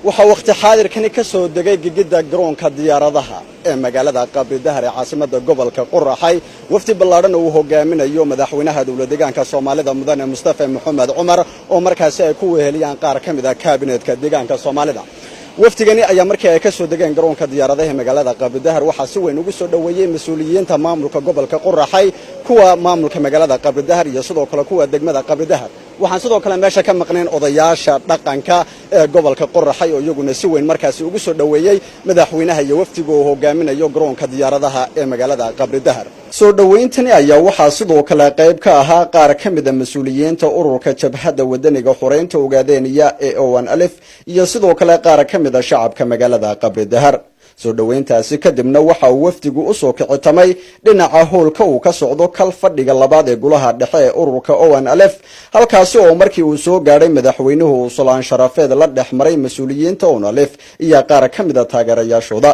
waxa waqti xaadirkani ka soo degay gigida garoonka diyaaradaha ee magaalada Qabridahar ee caasimada gobolka Qoraxay wafdi ballaaran oo hogaaminayo madaxweynaha dawladda deegaanka Soomaalida mudane Mustafa Maxamed Umar oo markaas ay ku weheliyaan qaar ka mid ah kaabineetka deegaanka Soomaalida waftigani ayaa markii ay ka soo degeen garoonka diyaaradaha ee magaalada Qabridahar waxa si weyn ugu soo dhaweeyay mas'uuliyiinta maamulka gobolka Qoraxay kuwa maamulka magaalada Qabridahar iyo sidoo kale kuwa degmada Qabridahar waxaan sidoo kale meesha ka maqneen odayaasha dhaqanka ee gobolka Qoraxay oo iyaguna si weyn markaas ugu soo dhaweeyay madaxweynaha iyo waftiga oo hogaaminayo garoonka diyaaradaha ee magaalada Qabridahar soo dhaweeyntani ayaa waxa sidoo kale qayb ka ahaa qaar ka mid ah mas'uuliyiinta ururka jabhadda wadaniga xoreynta ogaadeenaya ee ONLF iyo sidoo kale qaar ka mid ah shacabka magaalada Qabridahar soo dhaweyntaasi kadibna waxa uu waftigu u soo kicitamay dhinaca hoolka uu ka socdo kal fadhiga labaad ee golaha dhexe ee ururka ONLF halkaas oo markii uu soo gaaray madaxweynuhu Salaan Sharafeed la dhexmaray mas'uuliyiinta ONLF iyo qaar ka mid ah taageerayaashooda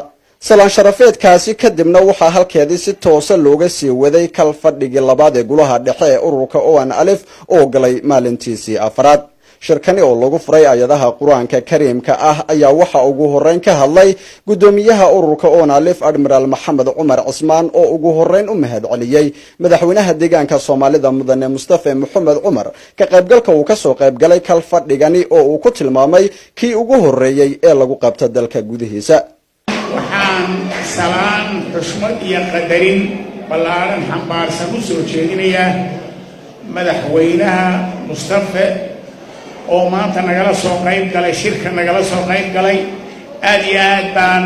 Salaan Sharafeedkaasi kadibna waxa halkeedii si toos ah looga sii waday kal fadhiga labaad ee golaha dhexe ee ururka ONLF oo galay maalintiisii afraad shirkani oo lagu furay ayadaha Quraanka Kariimka ah ayaa waxa ugu horeyn ka hadlay gudoomiyaha ururka ONLF Admiral Maxamed Umar Cismaan oo ugu horeyn u mahadceliyay madaxweynaha deegaanka Soomaalida mudane Mustafa Maxamed Umar ka qaybgalka uu ka soo qaybgalay kal fadhigani oo uu ku tilmaamay kii ugu horeeyay ee lagu qabto dalka gudihiisa waxaan salaan xushmad iyo qadarin ballaaran xambaarsan u soo jeedinayaa madaxweynaha Mustafa oo maanta nagala soo qayb galay shirka nagala soo qayb galay aad iyo aad baan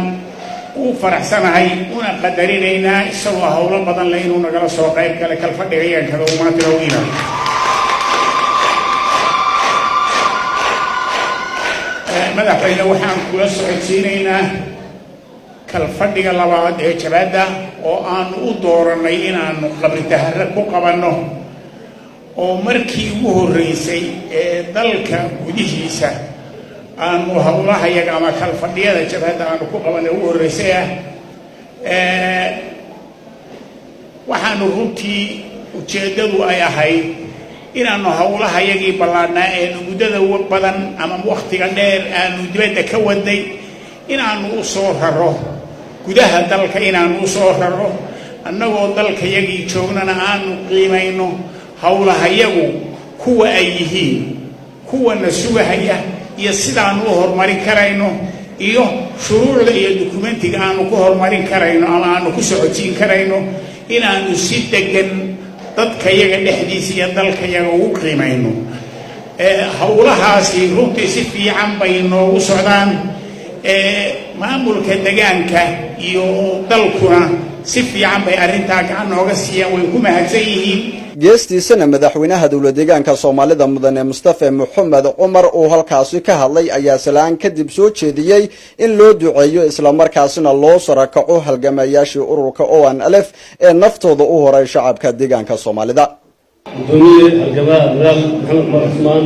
u faraxsanahay una qadarinaynaa isagoo hawlo badan leh inuu nagala soo qayb galay kal fadhiga kada uu maanta loo yiraahdo madaxweyne waxaan kula socodsiinaynaa kal fadhiga labaad ee jabhadda oo aanu u dooranay inaanu Qabridahar ku qabanno oo markii ugu horeysay ee dalka gudihiisa aanu hawlahayaga ama kal fadhiyada jabhadda aanu ku qabanay ugu horeysay waxaanu runtii ujeedadu ay ahayd inaanu hawlahayagii ballaadhnaa ee muddada badan ama waqtiga dheer aanu dibadda ka waday inaanu u soo raro gudaha dalka inaanu u soo raro annagoo dalkayagii joognana aanu qiimayno hawlahayagu kuwa ay yihiin kuwana sugahaya iyo sidaanu u horumarin karayno iyo shuruucda iyo dokumentiga aanu ku horumarin karayno ama aanu ku socodsiin karayno inaanu si degan dadkayaga dhexdiisa iyo dalkayaga ugu qiimayno hawlahaasi runtii si fiican bay noogu socdaan maamulka deegaanka iyo dalkuna si fiican bay arrintaa gacan nooga siiyaan way ku mahadsan yihiin geestiisana madaxweynaha dawladda deegaanka Soomaalida mudane Mustafa Maxamed Umar oo halkaasi ka hadlay ayaa salaan kadib soo jeediyay in loo duceeyo isla markaasina loo sarakaco halgamayaashii ururka ONLF ee naftooda u horay shacabka deegaanka Soomaalida gudoomiye halgamaa Admiral Maxamed Umar Cismaan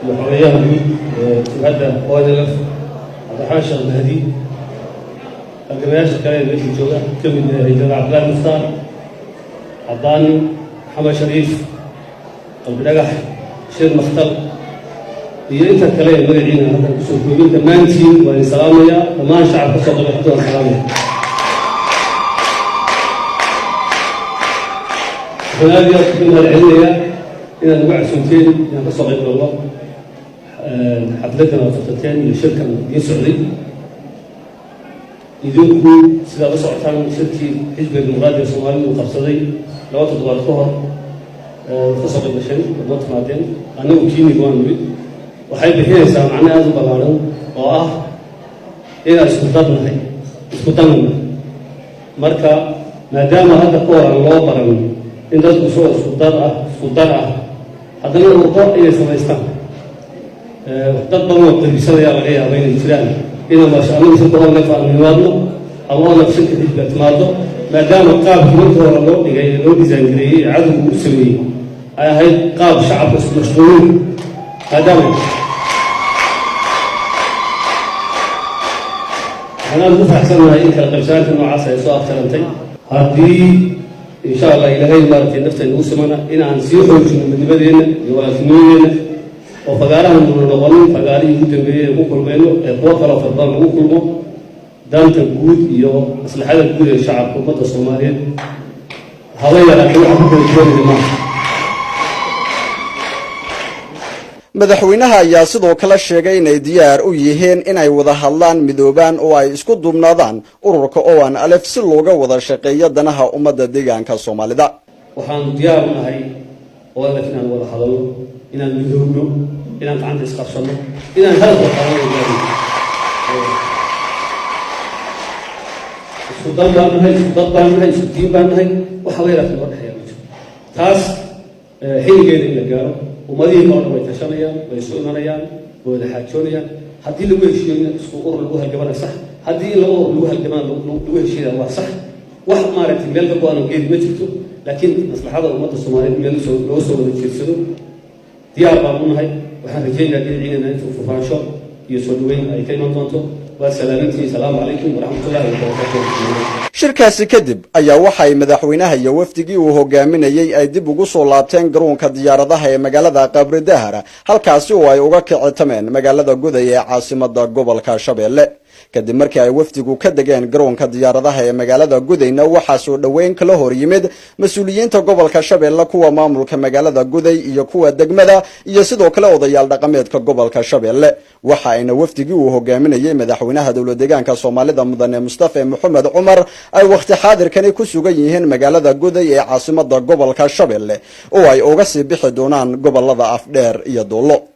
madaxweynaha jabhadda ONLF Abdulxaashan Mahdi halgamayaasha kale ee jooga kamid ah Abdullah Mustafa عبدان محمد شريف البدقح شير مختل هي انت الكلام مدعينا هذا كسو كوبين تمانتي وان سلامية وما شعب كسو قبل سلامية فنادي كنا العلمية إن نوع سنتين إن كسو قبل الله حفلتنا وفتتين لشركة يسعودي يدوكو سيدا بسعطان شركي حزب المغادر الصومالي وقبصدي لو تدوار كهر تصب البشري ودوت مادين أنا وكيني قوان نريد وحيب هيسا معنا هذا بلارن إلى اسكتاتنا هاي اسكتاتنا مركا ما دام هذا كهر الله برن إن ذات بسوء اسكتاتنا هذا هو الوضوء إلى سمايستان تطبعوا التلفزيون يا غير بين الفلان إذا ما شاء الله سنتظر نفع من واضح الله نفسك تثبت ماضي ما دام قاب كنتر الله لجاي لو ديزاين عدو مسوي هاي قاب شعب مشغول هذا أنا أدفع سنة هاي كالقرشات إنه عصا يسوع أكثرنتي هذه إن شاء الله إلى هاي المرة نفس النوسمنا إن عن سيحوج من بدينا ولا فنوين وفقارها من النقلين فقاري جدا بيقول بينه قوة على فرضان بيقول دانت الجود يو مصلحة الجود الشعب ومدة الصومالية هوايا لكن أحب الجود ما madaxweynaha ayaa sidoo kale sheegay inay diyaar u yihiin inay wada hadlaan midoobaan oo ay isku duubnaadaan ururka ONLF si looga wada shaqeeyo danaha ummadda deegaanka Soomaalida waxaan diyaar u nahay ONLF inaan wada hadalno inaan midoobno inaan gacanta isqabsano inaan hadal wada isku dalbanahay isku diin banahay waxa weeyaan loo dhaxeeyo taas xilligeeda in la gaaro umadii hore way tashanayaan way soo imanayaan wada xaajoonayaan haddii lagu heshiiyo isku urur lagu halgamana sax haddii lagu halgamaan lagu heshiiyo waa sax wax maaragtay meel ka go'an geed ma jirto laakiin maslaxada ummadda Soomaaliyeed meel loo soo wada jeedsado diyaar baan u nahay waxaan rajaynayaa inayna inta fufaansho iyo soo dhaweyn ay ka iman doonto السلام عليكم ورحمة الله وبركاته. shirkaasi kadib ayaa waxay madaxweynaha iyo wafdigii uu hogaaminayay ay dib ugu soo laabteen garoonka diyaaradaha ee magaalada Qabridahar halkaasi oo ay uga kicitameen magaalada Goday ee caasimadda gobolka Shabeelle kadib markii ay wafdigu ka degeen garoonka diyaaradaha ee magaalada Godayna waxa soo dhaweyn kala hor yimid mas'uuliyiinta gobolka Shabeelle kuwa maamulka magaalada Goday iyo kuwa degmada iyo sidoo kale odayaal dhaqameedka gobolka Shabeelle waxa ayna wafdigii uu hogaaminayay madaxweynaha dawlad deegaanka Soomaalida mudane Mustafa Maxamed Umar ay waqti xaadirkani ku sugan yihiin magaalada Goday ee caasimadda gobolka Shabeelle oo ay uga sii bixi doonaan gobolada Afdheer iyo Doolo.